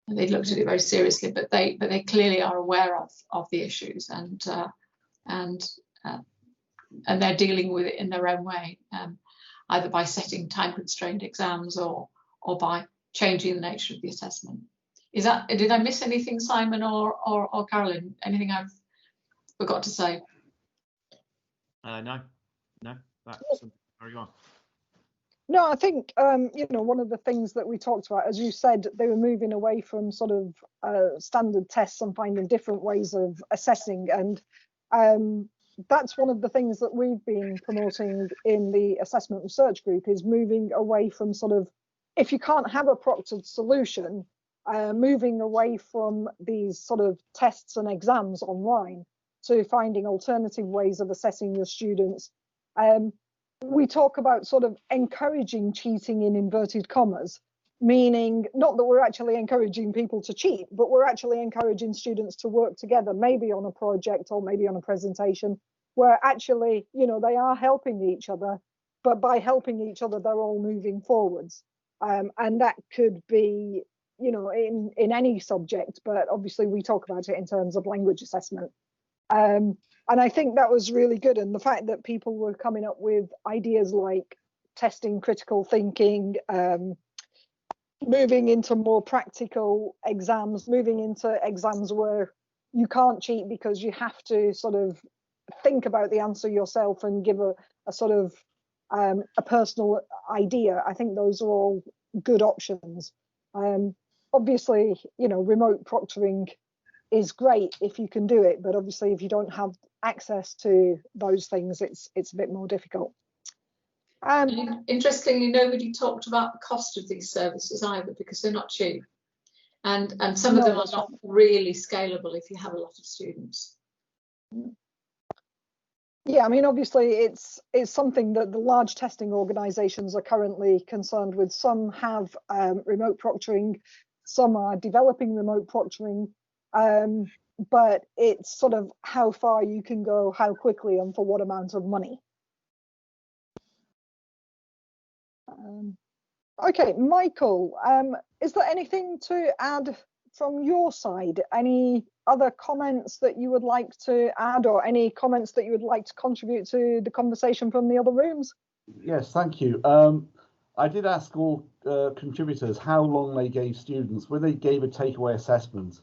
And they'd looked at it very seriously, but they clearly are aware of the issues and they're dealing with it in their own way, either by setting time-constrained exams or by changing the nature of the assessment. Did I miss anything, Simon or Carolyn? Anything I've forgot to say? No, that's very well. No, I think, one of the things that we talked about, as you said, they were moving away from sort of standard tests and finding different ways of assessing. And that's one of the things that we've been promoting in the assessment research group, is moving away from sort of, if you can't have a proctored solution, moving away from these sort of tests and exams online to finding alternative ways of assessing your students. We talk about sort of encouraging cheating in inverted commas, meaning not that we're actually encouraging people to cheat, but we're actually encouraging students to work together, maybe on a project or maybe on a presentation, where actually, they are helping each other, but by helping each other, they're all moving forwards. And that could be, in any subject, but obviously we talk about it in terms of language assessment. And I think that was really good. And the fact that people were coming up with ideas like testing critical thinking, moving into more practical exams, moving into exams where you can't cheat because you have to sort of think about the answer yourself and give a sort of a personal idea. I think those are all good options. Obviously, remote proctoring is great if you can do it, but obviously if you don't have access to those things, it's a bit more difficult. Interestingly, nobody talked about the cost of these services either, because they're not cheap, and some of them are not really scalable if you have a lot of students. Yeah, I mean, obviously it's something that the large testing organisations are currently concerned with. Some have remote proctoring, some are developing remote proctoring. But it's sort of how far you can go, how quickly, and for what amount of money. Okay, Michael, is there anything to add from your side? Any other comments that you would like to add, or any comments that you would like to contribute to the conversation from the other rooms? Yes, thank you. I did ask all contributors how long they gave students, when they gave a takeaway assessment,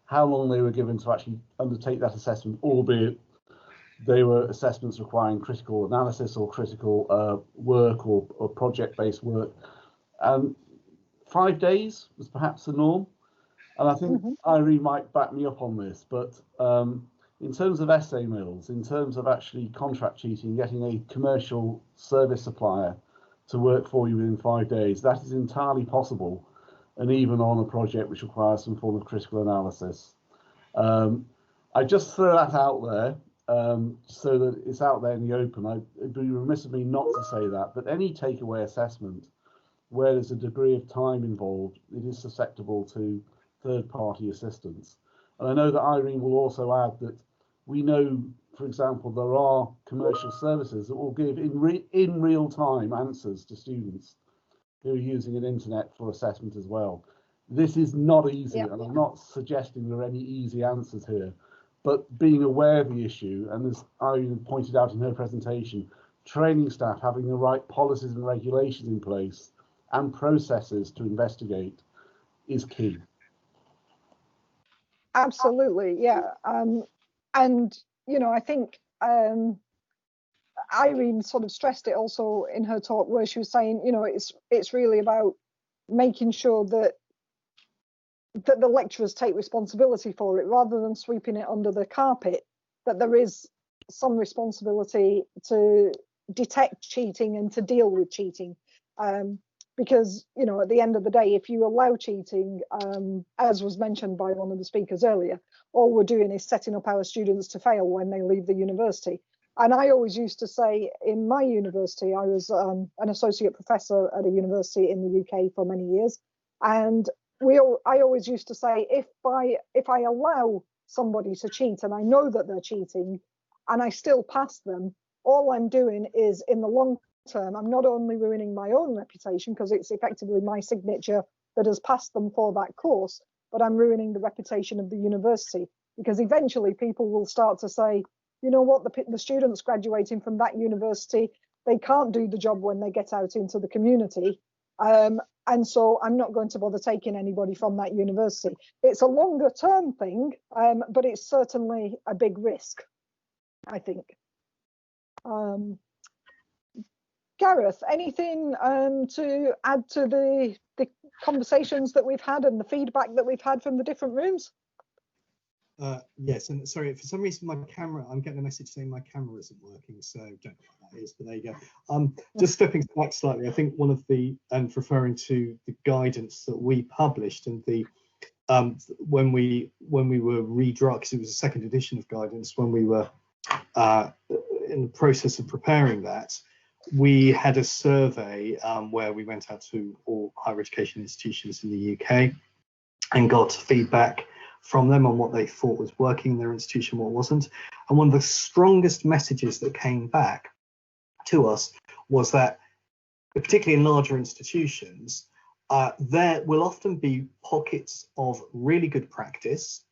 how long they were given to actually undertake that assessment, albeit they were assessments requiring critical analysis or critical work or project-based work. 5 days was perhaps the norm. And I think Irene might back me up on this, but in terms of essay mills, in terms of actually contract cheating, getting a commercial service supplier to work for you within 5 days, that is entirely possible. And even on a project which requires some form of critical analysis. I just throw that out there so that it's out there in the open. It'd be remiss of me not to say that, but any takeaway assessment where there's a degree of time involved, it is susceptible to third-party assistance. And I know that Irene will also add that we know, for example, there are commercial services that will give in real time answers to students who are using an internet for assessment as well. This is not easy, and I'm not suggesting there are any easy answers here, but being aware of the issue, and as Irene pointed out in her presentation, training staff having the right policies and regulations in place and processes to investigate is key. Absolutely, yeah. And, I think Irene sort of stressed it also in her talk, where she was saying, it's really about making sure that the lecturers take responsibility for it rather than sweeping it under the carpet, that there is some responsibility to detect cheating and to deal with cheating. because, you know, at the end of the day, if you allow cheating, as was mentioned by one of the speakers earlier, all we're doing is setting up our students to fail when they leave the university. And I always used to say, in my university, I was an associate professor at a university in the UK for many years, and I always used to say, if I allow somebody to cheat and I know that they're cheating and I still pass them, all I'm doing is, in the long term, I'm not only ruining my own reputation, because it's effectively my signature that has passed them for that course, but I'm ruining the reputation of the university, because eventually people will start to say, you know what, the students graduating from that university, they can't do the job when they get out into the community. And so I'm not going to bother taking anybody from that university. It's a longer term thing, but it's certainly a big risk, I think. Gareth, anything to add to the conversations that we've had and the feedback that we've had from the different rooms? Yes, and sorry, for some reason my camera, I'm getting a message saying my camera isn't working, so don't know what that is, but there you go. Just stepping back slightly, I think one of the, and referring to the guidance that we published and the when we were redrafting, because it was a second edition of guidance, when we were in the process of preparing that, we had a survey where we went out to all higher education institutions in the UK and got feedback from them on what they thought was working in their institution, what wasn't. And one of the strongest messages that came back to us was that, particularly in larger institutions, there will often be pockets of really good practice,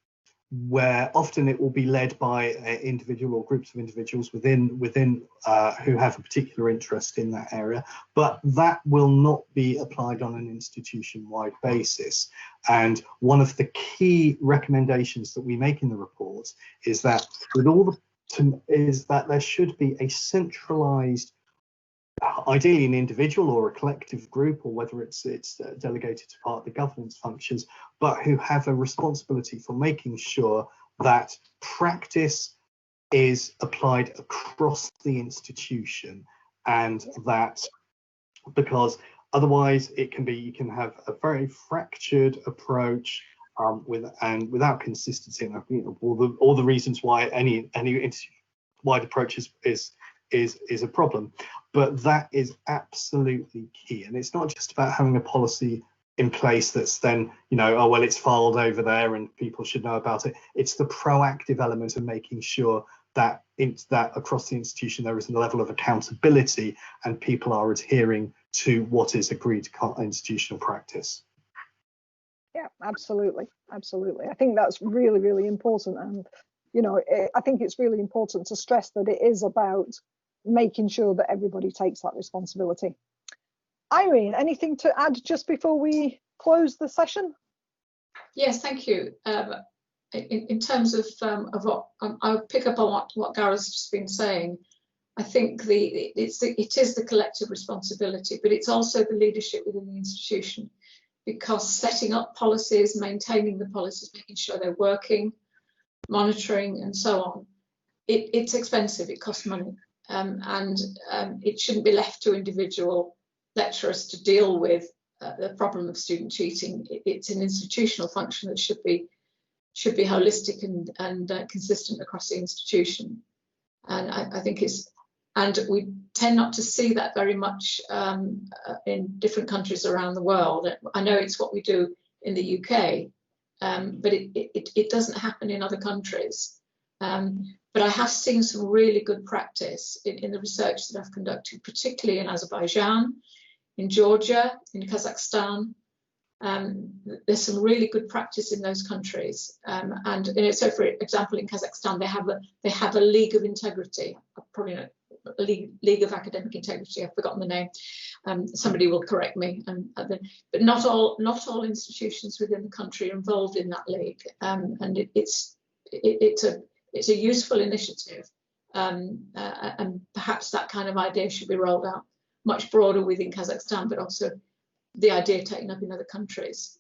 where often it will be led by an individual or groups of individuals within who have a particular interest in that area, but that will not be applied on an institution-wide basis. And one of the key recommendations that we make in the report is that there should be a centralized, ideally an individual or a collective group, or whether it's delegated to part of the governance functions, but who have a responsibility for making sure that practice is applied across the institution, and that, because otherwise you can have a very fractured approach without consistency, and you know, all the reasons why any wide approach is a problem. But that is absolutely key, and it's not just about having a policy in place that's then, you know, oh well, it's filed over there and people should know about it. It's the proactive element of making sure that across the institution there is a level of accountability and people are adhering to what is agreed institutional practice. Yeah, absolutely, absolutely. I think that's really, really important, and you know, I think it's really important to stress that it is about making sure that everybody takes that responsibility. Irene, anything to add just before we close the session? Yes, thank you. In terms of what I'll pick up on what Gareth's just been saying. I think it is the collective responsibility, but it's also the leadership within the institution, because setting up policies, maintaining the policies, making sure they're working, monitoring and so on, it's expensive, it costs money, and it shouldn't be left to individual lecturers to deal with the problem of student cheating. It's an institutional function that should be holistic and consistent across the institution, and I think and we tend not to see that very much in different countries around the world. I know it's what we do in the UK, but it doesn't happen in other countries. But I have seen some really good practice in the research that I've conducted, particularly in Azerbaijan, in Georgia, in Kazakhstan. There's some really good practice in those countries. And so, for example, in Kazakhstan, they have a League of Integrity, probably not a League of Academic Integrity. I've forgotten the name. Somebody will correct me. But not all institutions within the country are involved in that league. And it's a useful initiative. And perhaps that kind of idea should be rolled out much broader within Kazakhstan, but also the idea taken up in other countries.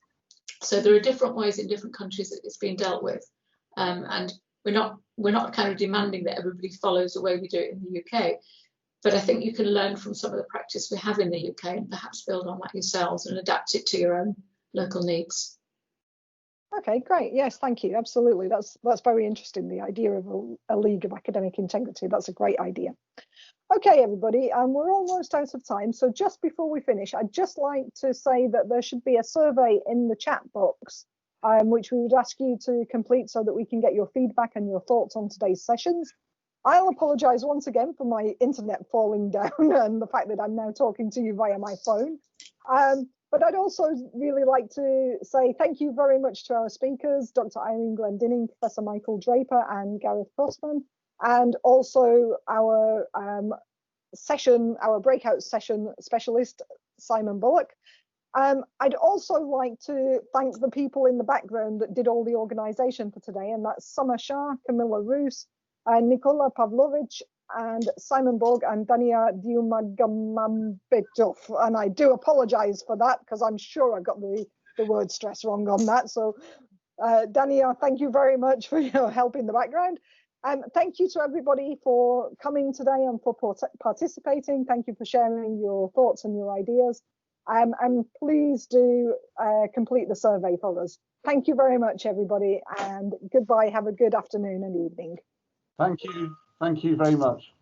So there are different ways in different countries that it's being dealt with, and we're not kind of demanding that everybody follows the way we do it in the UK. But I think you can learn from some of the practice we have in the UK and perhaps build on that yourselves and adapt it to your own local needs. Okay, great. Yes, thank you. Absolutely. That's very interesting. The idea of a league of academic integrity. That's a great idea. Okay, everybody, we're almost out of time. So just before we finish, I'd just like to say that there should be a survey in the chat box, which we would ask you to complete so that we can get your feedback and your thoughts on today's sessions. I'll apologise once again for my internet falling down and the fact that I'm now talking to you via my phone. But I'd also really like to say thank you very much to our speakers, Dr. Irene Glendinning, Professor Michael Draper and Gareth Crossman, and also our breakout session specialist, Simon Bullock. I'd also like to thank the people in the background that did all the organisation for today, and that's Summer Shah, Camilla Roos, Nikola Pavlovich, and Simon Borg and Dania Diumagambetov. And I do apologise for that because I'm sure I got the word stress wrong on that. So Dania, thank you very much for your help in the background. And thank you to everybody for coming today and for participating. Thank you for sharing your thoughts and your ideas. And please do complete the survey for us. Thank you very much, everybody, and goodbye. Have a good afternoon and evening. Thank you. Thank you very much.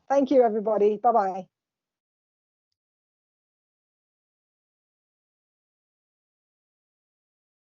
Thank you, everybody. Bye-bye.